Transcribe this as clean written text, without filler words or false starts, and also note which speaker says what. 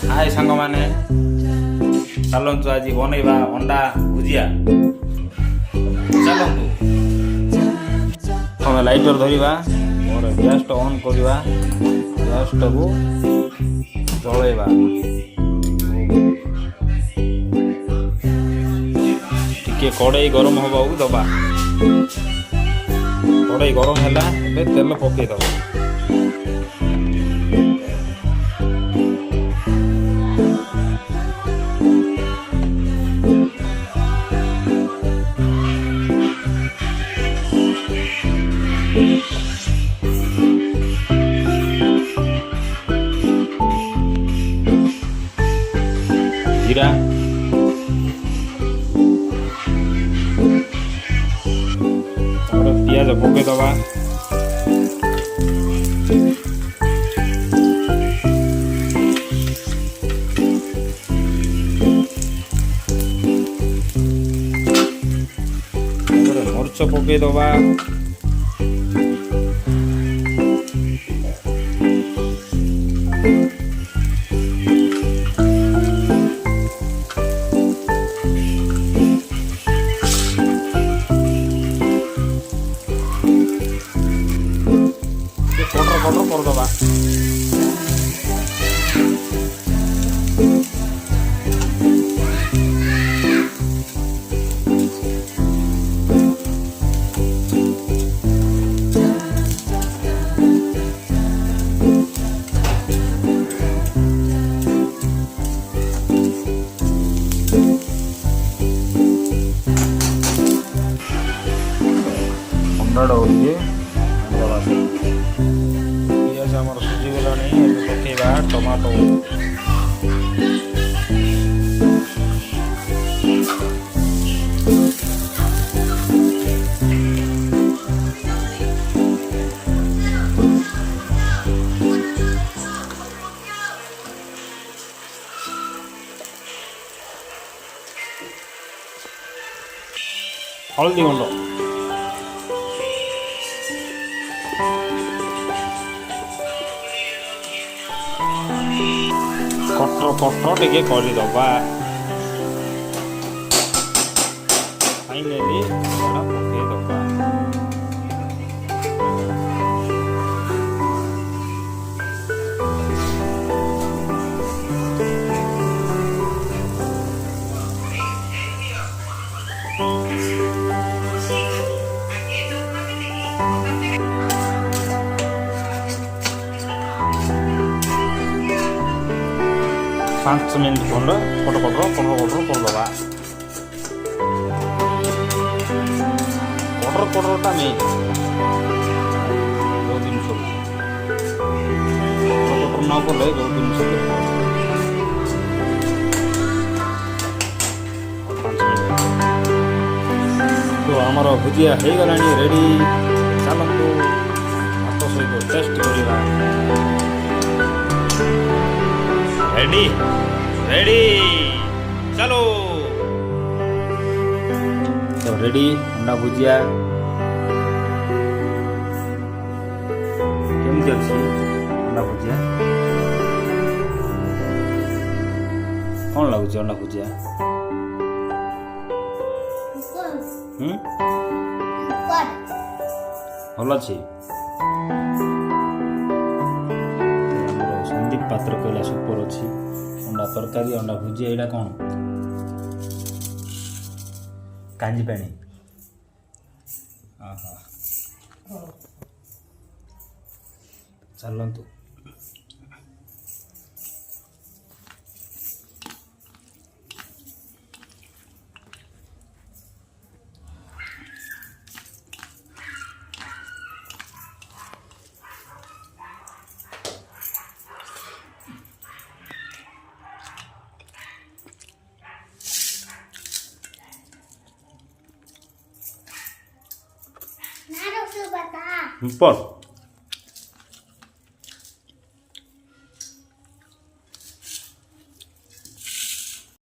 Speaker 1: हाय सांग मैंने चलतु आज बनइबा अंडा भुजिया चलतु हमें लाइटर धरिबा और गैस ऑन करवा गैस को जलैबा टिके कड़ाई गरम हवा दबा कड़ाई गरम है तेल पकई दबा जीरा पियाज पकई दबा मरच पकई दबा कटर कर दबा अंडा होगी पियाज आमर सुझीगला पकेबा टमाटो हल्दी गुंड कटर टे करदबा फाइनली पकई दबा पाँच मिनट खंड कर दबा कटरटा मेन जो जिन कटर न कले जो जिन तो आमर भुजिया हो गला रेडी चलतु हाथ सहित टेस्ट करवा रेडी रेडी चलो तो रेडी अंडा भुजिया केमती अच्छी अंडा भुजिया कौन लगुच अंडा भुजिया भल अच्छी संदीप पात्र कहला सुपर अच्छी अंडा तरकारी अंडा भुजिया यहाँ कौन कांजी पानी चलतु Super.